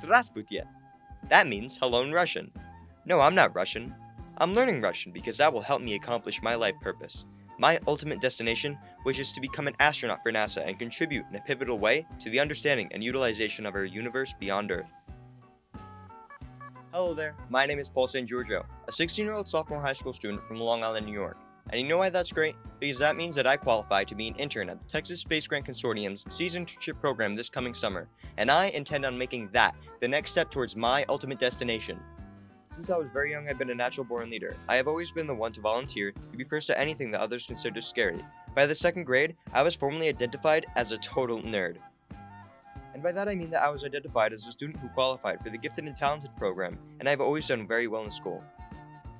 Здравствуйте. That means hello in Russian. No, I'm not Russian. I'm learning Russian because that will help me accomplish my life purpose. My ultimate destination, which is to become an astronaut for NASA and contribute in a pivotal way to the understanding and utilization of our universe beyond Earth. Hello there, my name is Paul St. Giorgio, a 16-year-old sophomore high school student from Long Island, New York. And you know why that's great? Because that means that I qualify to be an intern at the Texas Space Grant Consortium's SEAS Internship program this coming summer, and I intend on making that the next step towards my ultimate destination. Since I was very young, I've been a natural-born leader. I have always been the one to volunteer, to be first at anything that others consider scary. By the second grade, I was formally identified as a total nerd. And by that I mean that I was identified as a student who qualified for the Gifted and Talented program, and I've always done very well in school.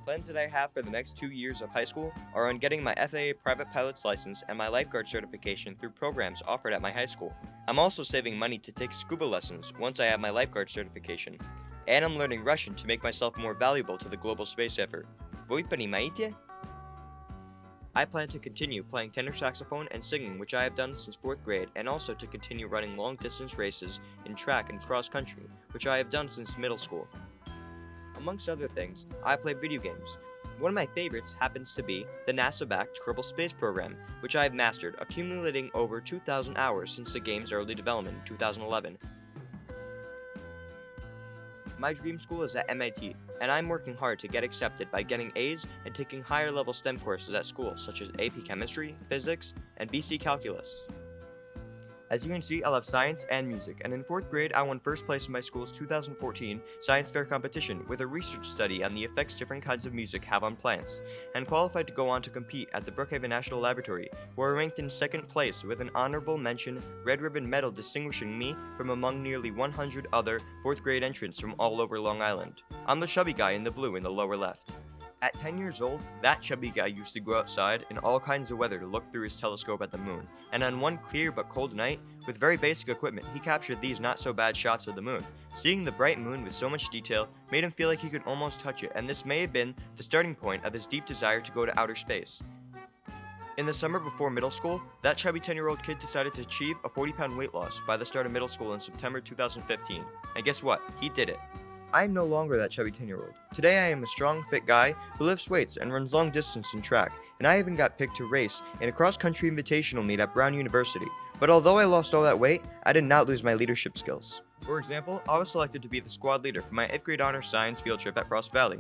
Plans that I have for the next 2 years of high school are on getting my FAA private pilot's license and my lifeguard certification through programs offered at my high school. I'm also saving money to take scuba lessons once I have my lifeguard certification. And I'm learning Russian to make myself more valuable to the global space effort. Вы понимаете? I plan to continue playing tenor saxophone and singing, which I have done since 4th grade, and also to continue running long-distance races in track and cross-country, which I have done since middle school. Amongst other things, I play video games. One of my favorites happens to be the NASA-backed Kerbal Space Program, which I have mastered, accumulating over 2,000 hours since the game's early development in 2011. My dream school is at MIT, and I'm working hard to get accepted by getting A's and taking higher-level STEM courses at school such as AP Chemistry, Physics, and BC Calculus. As you can see, I love science and music, and in 4th grade I won first place in my school's 2014 science fair competition with a research study on the effects different kinds of music have on plants, and qualified to go on to compete at the Brookhaven National Laboratory, where I ranked in 2nd place with an honorable mention red ribbon medal distinguishing me from among nearly 100 other 4th grade entrants from all over Long Island. I'm the chubby guy in the blue in the lower left. At 10 years old, that chubby guy used to go outside in all kinds of weather to look through his telescope at the moon, and on one clear but cold night, with very basic equipment, he captured these not-so-bad shots of the moon. Seeing the bright moon with so much detail made him feel like he could almost touch it, and this may have been the starting point of his deep desire to go to outer space. In the summer before middle school, that chubby 10-year-old kid decided to achieve a 40-pound weight loss by the start of middle school in September 2015, and guess what? He did it. I am no longer that chubby 10-year-old. Today I am a strong, fit guy who lifts weights and runs long distance in track, and I even got picked to race in a cross-country invitational meet at Brown University. But although I lost all that weight, I did not lose my leadership skills. For example, I was selected to be the squad leader for my 8th grade honors science field trip at Frost Valley.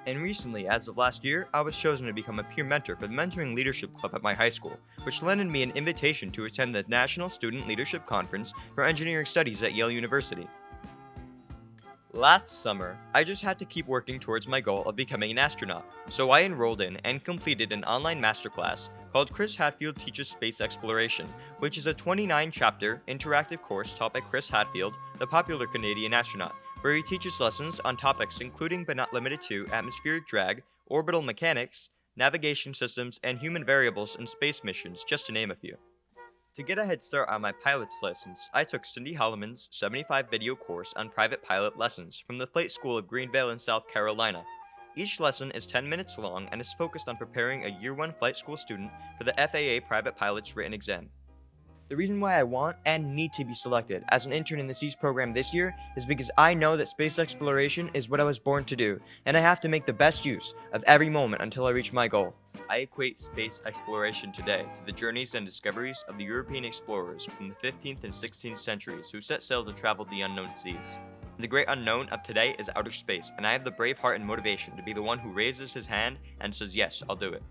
And recently, as of last year, I was chosen to become a peer mentor for the Mentoring Leadership Club at my high school, which landed me an invitation to attend the National Student Leadership Conference for Engineering Studies at Yale University. Last summer, I just had to keep working towards my goal of becoming an astronaut, so I enrolled in and completed an online masterclass called Chris Hadfield Teaches Space Exploration, which is a 29-chapter interactive course taught by Chris Hadfield, the popular Canadian astronaut, where he teaches lessons on topics including but not limited to atmospheric drag, orbital mechanics, navigation systems, and human variables in space missions, just to name a few. To get a head start on my pilot's license, I took Cindy Holloman's 75-video course on private pilot lessons from the Flight School of Greenville in South Carolina. Each lesson is 10 minutes long and is focused on preparing a Year 1 flight school student for the FAA private pilot's written exam. The reason why I want and need to be selected as an intern in the SEAS program this year is because I know that space exploration is what I was born to do, and I have to make the best use of every moment until I reach my goal. I equate space exploration today to the journeys and discoveries of the European explorers from the 15th and 16th centuries who set sail to travel the unknown seas. The great unknown of today is outer space, and I have the brave heart and motivation to be the one who raises his hand and says, yes, I'll do it.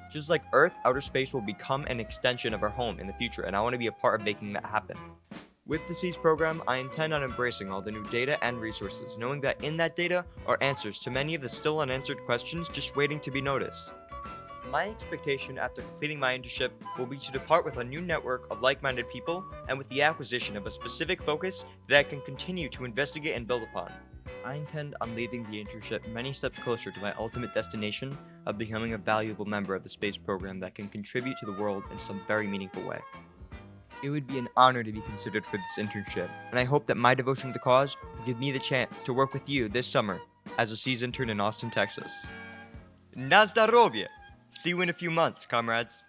Just like Earth, outer space will become an extension of our home in the future, and I want to be a part of making that happen. With the SEAS program, I intend on embracing all the new data and resources, knowing that in that data are answers to many of the still unanswered questions just waiting to be noticed. My expectation after completing my internship will be to depart with a new network of like-minded people and with the acquisition of a specific focus that I can continue to investigate and build upon. I intend on leaving the internship many steps closer to my ultimate destination of becoming a valuable member of the space program that can contribute to the world in some very meaningful way. It would be an honor to be considered for this internship, and I hope that my devotion to the cause will give me the chance to work with you this summer as a SEAS intern in Austin, Texas. Na zdrowie! See you in a few months, comrades.